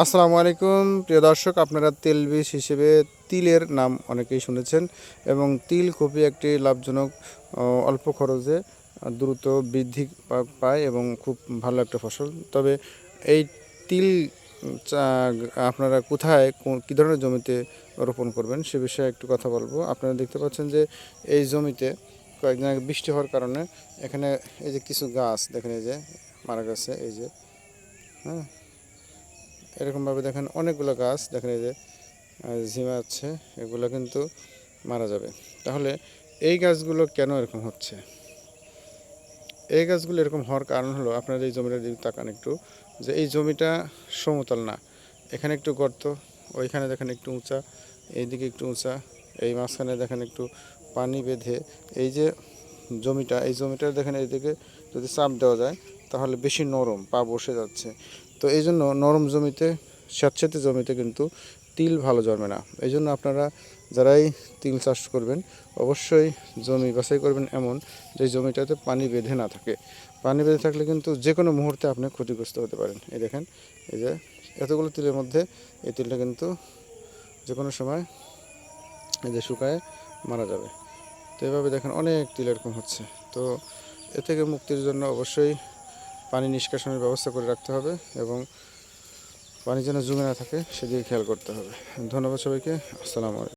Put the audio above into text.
আসসালামু আলাইকুম প্রিয় দর্শক, আপনারা তেলবীজ হিসেবে তিলের নাম অনেকেই শুনেছেন এবং তিল খুবই একটি লাভজনক, অল্প খরচে দ্রুত বৃদ্ধি পায় এবং খুব ভালো একটা ফসল। তবে এই তিল আপনারা কোথায় কী ধরনের জমিতে রোপণ করবেন সে বিষয়ে একটু কথা বলবো। আপনারা দেখতে পাচ্ছেন যে এই জমিতে কয়েকদিন আগে বৃষ্টি হওয়ার কারণে এখানে এই যে কিছু গাছ দেখেন, এই যে মারা গেছে, এই যে হ্যাঁ, এরকমভাবে দেখেন অনেকগুলো গাছ দেখেন, এই যে ঝিমাচ্ছে, এগুলো কিন্তু মারা যাবে। তাহলে এই গাছগুলো কেন এরকম হচ্ছে? এই গাছগুলো এরকম হওয়ার কারণ হলো, আপনারা এই জমিটা যদি তাকান একটু, যে এই জমিটা সমতল না, এখানে একটু গর্ত, ওইখানে দেখেন একটু উঁচা, এইদিকে একটু উঁচা, এই মাঝখানে দেখেন একটু পানি বেঁধে এই যে জমিটা, এই জমিটা দেখেন এইদিকে যদি চাপ দেওয়া যায় তাহলে বেশি নরম, পা বসে যাচ্ছে। তো এই জন্য নরম জমিতে, স্যাঁতসেঁতে জমিতে কিন্তু তিল ভালো জন্মে না। এই জন্য আপনারা যারাই তিল চাষ করবেন অবশ্যই জমি বাছাই করবেন এমন যে জমিটাতে পানি বেঁধে না থাকে। পানি বেঁধে থাকলে কিন্তু যে কোনো মুহূর্তে আপনি ক্ষতিগ্রস্ত হতে পারেন। এই দেখেন, এই যে এতগুলো তিলের মধ্যে এই তিলটা কিন্তু যে কোনো সময় এই যে শুকায় মারা যাবে। তো এভাবে দেখেন অনেক তিল এরকম হচ্ছে। তো এ থেকে মুক্তির জন্য অবশ্যই পানি নিষ্কাশনের ব্যবস্থা করে রাখতে হবে এবং পানি যেন জমে না থাকে সেদিকে খেয়াল করতে হবে। ধন্যবাদ সবাইকে। আসসালামু আলাইকুম।